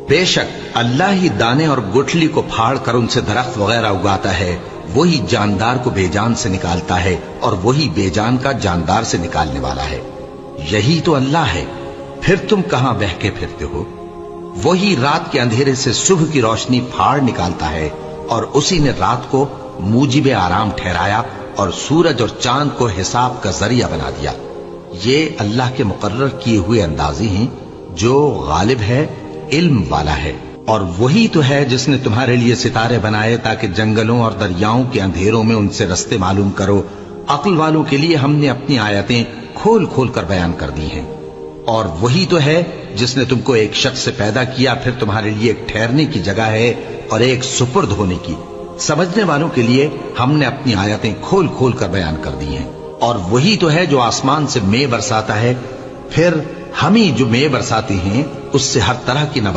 बेशक अल्लाह ही दाने और गुठली को फाड़ कर उनसे दरख्त वगैरह उगाता है, वही जानदार को बेजान से निकालता है और वही बेजान का जानदार से निकालने वाला है। यही तो अल्लाह है, फिर तुम कहां बहके फिरते हो? वही रात के अंधेरे से सुबह की रोशनी फाड़ निकालता है और उसी ने रात को मूजिबे आराम ठहराया और सूरज और चांद को हिसाब का जरिया बना दिया। ये अल्लाह के मुकर्रर किए हुए अंदाज़े हैं जो गालिब है, इल्म वाला है। और वही तो है जिसने तुम्हारे लिए सितारे बनाए ताकि जंगलों और दरियाओं के अंधेरों में उनसे रास्ते मालूम करो। अक्ल वालों के लिए हमने अपनी आयतें खोल खोल कर बयान कर दी हैं। और वही तो है जिसने तुमको एक शख्स से पैदा किया, फिर तुम्हारे लिए एक ठहरने की जगह है और एक सुपुर्द होने की। समझने वालों के लिए हमने अपनी आयतें खोल खोल कर बयान कर दी हैं। और वही तो है जो आसमान से मे बरसाता है, फिर हम ही जो मे बरसाते हैं उससे हर तरह की